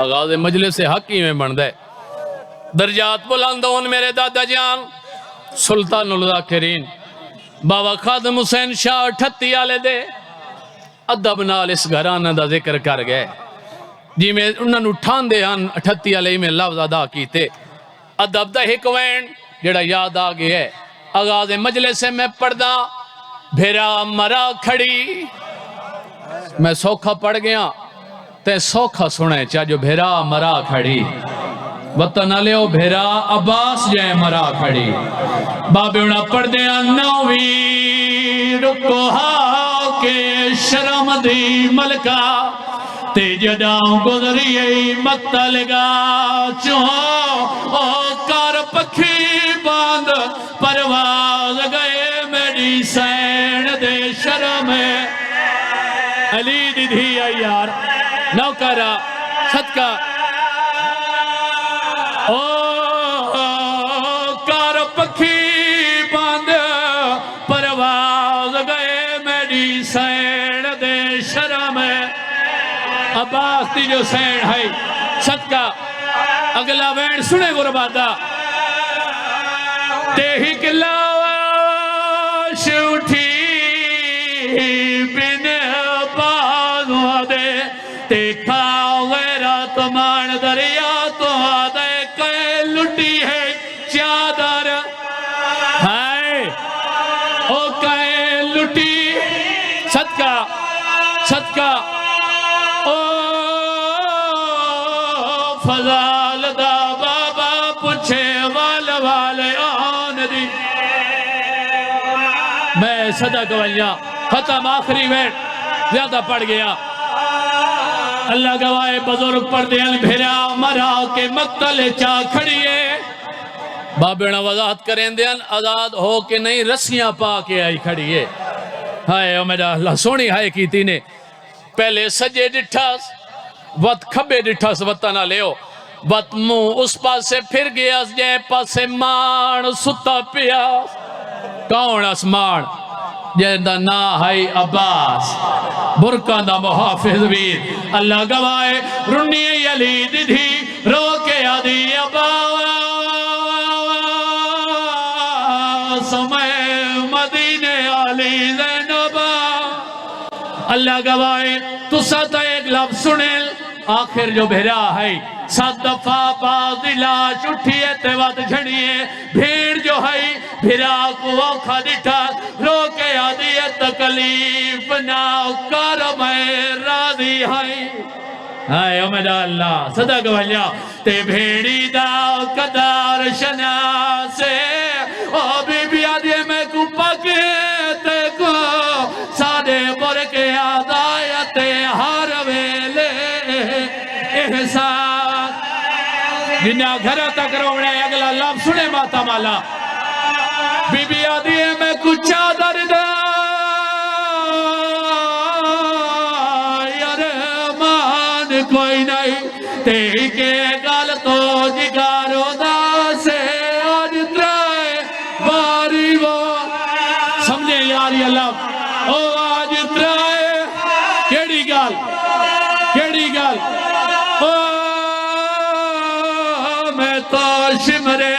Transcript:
آغاز مجلس حق ہی میں بن دے درجات بلندون میرے دادا جان سلطان الذاکرین بابا خادم حسین شاہ 38 آلے دے ادب نال اس گھرانہ دا ذکر کر گئے جی میں انہوں نے اٹھان دے ہن 38 آلے میں لفظ ادا کیتے ادب دا ایک وین جڑا یاد آگے ہے آغاز مجلس سے میں پڑھدا بھیرا مرا کھڑی میں سوکھا پڑھ گیا تے سوکھا سنے چاہ جو بھیرا مرا کھڑی وطن لیو بھیرا عباس جائے مرا کھڑی بابے انہا پڑھ دیا نوی رکوہا کے شرم دی ملکہ تے جداؤں گزری مکتہ لگا چوہو او کار پکھی باند پرواز گئے میری سین دے شرم علی دی دھی آئی یار نوکرہ صدقہ او کار پکھی باند پرواز گئے میری سین دے شرم عباس دی جو سین ہے صدقہ اگلا وین سنے غربادہ تیہی کلاش اٹھی بن بازو دے تیکھا غیرات مان دریا تو آدھے کئے لٹی ہے چادر ہے او کئے لٹی صدقہ صدقہ او فضال دا بابا پچھے والے آن دی میں صدق ولیاں ختم آخری ویٹ زیادہ پڑھ گیا اللہ گواہ بزرگ پڑھ دیں بھیرا مرا کے مقتل چاہ کھڑیے بابینا وضاحت کریں دیں آزاد ہو کے نہیں رسیاں پا کے آئی کھڑیے ہائے او میرا اللہ سونی ہائے کی تینے پہلے سجے ڈٹھاس وقت کھبے ڈٹھاس وطنہ لیو وقت منہ اس پاس سے پھر گیا جے پاس سے مان ستا پیاس کون اس مان جیندہ نا ہے عباس برکان دا محافظ ویر اللہ گوائے رنی علی دی دھی رو کے آدھی عباس سمے مدینے علی زینبا اللہ گوائے تو ساتھ ایک لفظ سنیل آخر جو بھیرا ہے 7 دفعہ باز لاش اٹھیے تے وقت جھڑیے بھیڑ جو ہے بھیرا کو اوکھا ڈٹھا رو کے آدھی تکلیف نہ کر میں راضی ہے ہائے امید اللہ صدق والیا تے بھیڑی دا قدار شنا سے او بی بی آدھی میں کو پکتے کو سادے بر کے آدھائیت ہر ویلے احسان جنہا گھرہ تک روڑے اگلا لفظ سنے ماتا مالا بی بی آدھی میں کچھ چادر دا یار مان کوئی نہیں تیہی کے گال تو جگارو دا سے آج ترائے باری وہ سمجھے یاری اللہ او آج ترائے کیڑی گال او میں تو شمرے